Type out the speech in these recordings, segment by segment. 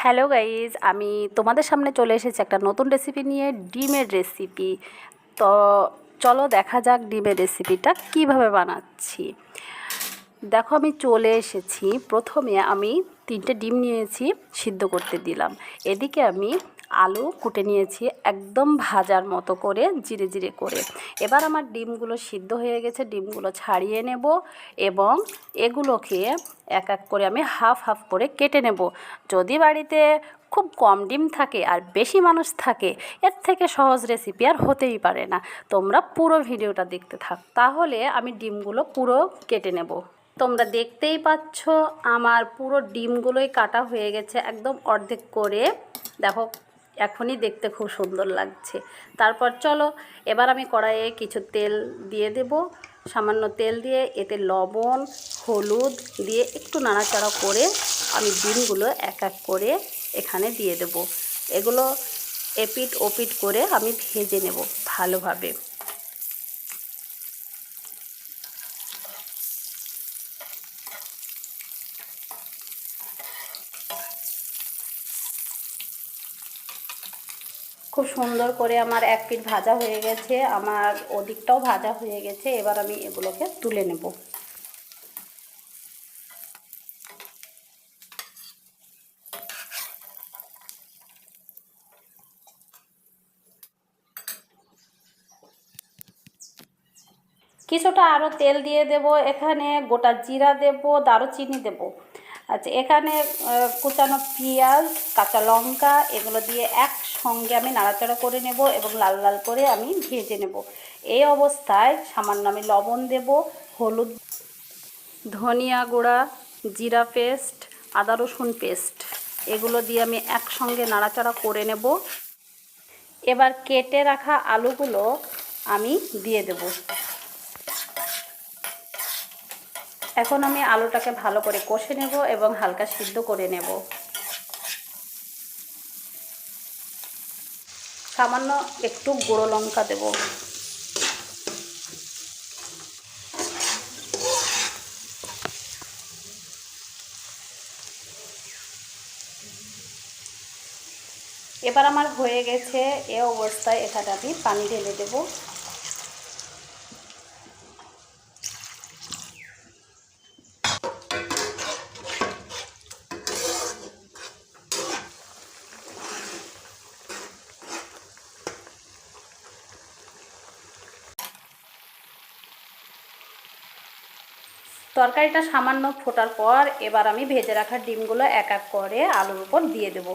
Hello guys, আমি তোমাদের সামনে চলে এসেছি একটা নতুন রেসিপি নিয়ে, ডিমের রেসিপি। তো চলো দেখা যাক ডিমের রেসিপিটা কিভাবে বানাচ্ছি। দেখো আমি চলে এসেছি। প্রথমে আমি 3টে ডিম নিয়েছি, সিদ্ধ করতে দিলাম। এদিকে আমি আলু কুটে নিয়েছি একদম ভাজার মতো করে, জিরে জিরে করে। এবার আমার ডিমগুলো সিদ্ধ হয়ে গেছে, ডিমগুলো ছাড়িয়ে নেব এবং এগুলোকে এক এক করে আমি হাফ হাফ করে কেটে নেব। যদি বাড়িতে খুব কম ডিম থাকে আর বেশি মানুষ থাকে, এর থেকে সহজ রেসিপি আর হতেই পারে না। তোমরা পুরো ভিডিওটা দেখতে থাক, তাহলে আমি ডিমগুলো পুরো কেটে নেব। তোমরা দেখতেই পাচ্ছ আমার পুরো ডিমগুলোই কাটা হয়ে গেছে একদম অর্ধেক করে। দেখো এখনই দেখতে খুব সুন্দর লাগছে। তারপর চলো এবার আমি কড়াইয়ে কিছু তেল দিয়ে দেব। সামান্য তেল দিয়ে এতে লবণ হলুদ দিয়ে একটু নাড়াচাড়া করে আমি ডিমগুলো এক এক করে এখানে দিয়ে দেব। এগুলো এপিট ওপিট করে আমি ভেজে নেব ভালোভাবে। খুব সুন্দর করে আমার এক পিঠ ভাজা হয়ে গেছে, আমার ওদিকটাও ভাজা হয়ে গেছে। এবার আমি এগুলোকে তুলে নেব। কিছুটা আরও তেল দিয়ে দেব। এখানে গোটা জিরা দেব, দারুচিনি দেব। আচ্ছা, এখানে কুচানো পেঁয়াজ কাঁচা লঙ্কা এগুলো দিয়ে একসঙ্গে আমি নাড়াচাড়া করে নেব এবং লাল লাল করে আমি ভেজে নেব। এই অবস্থায় সামান্য আমি লবণ দেব, হলুদ, ধনিয়া গুঁড়া, জিরা পেস্ট, আদা রসুন পেস্ট এগুলো দিয়ে আমি একসঙ্গে নাড়াচাড়া করে নেব। এবার কেটে রাখা আলুগুলো আমি দিয়ে দেব। এখন আমি আলুটাকে ভালো করে কষে নেব এবং হালকা সিদ্ধ করে নেব। সামান্য একটু গুঁড়ো লঙ্কা দেব। এবার আমার হয়ে গেছে। এ অবস্থায় এখানে আমি পানি ঢেলে দেব। তরকারিটা সামান্য ফোটার পর এবার আমি ভেজে রাখা ডিমগুলো এক এক করে আলুর উপর দিয়ে দেব।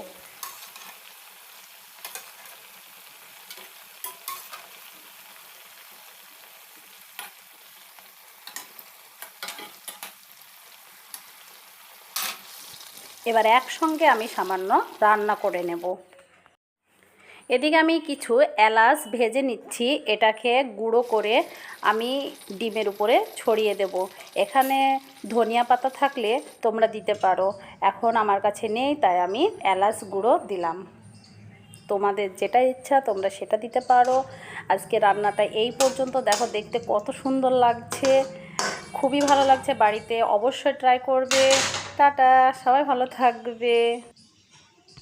এবার একসঙ্গে আমি সামান্য রান্না করে নেব। এদিকে আমি কিছু এলাচ ভেজে নিচ্ছি, এটাকে গুঁড়ো করে আমি ডিমের উপরে ছড়িয়ে দেব। এখানে ধনিয়া পাতা থাকলে তোমরা দিতে পারো, এখন আমার কাছে নেই তাই আমি এলাচ গুঁড়ো দিলাম। তোমাদের যেটা ইচ্ছা তোমরা সেটা দিতে পারো। আজকে রান্নাটা এই পর্যন্ত। দেখো দেখতে কত সুন্দর লাগছে, খুবই ভালো লাগছে। বাড়িতে অবশ্যই ট্রাই করবে। টাটা, সবাই ভালো থাকবে।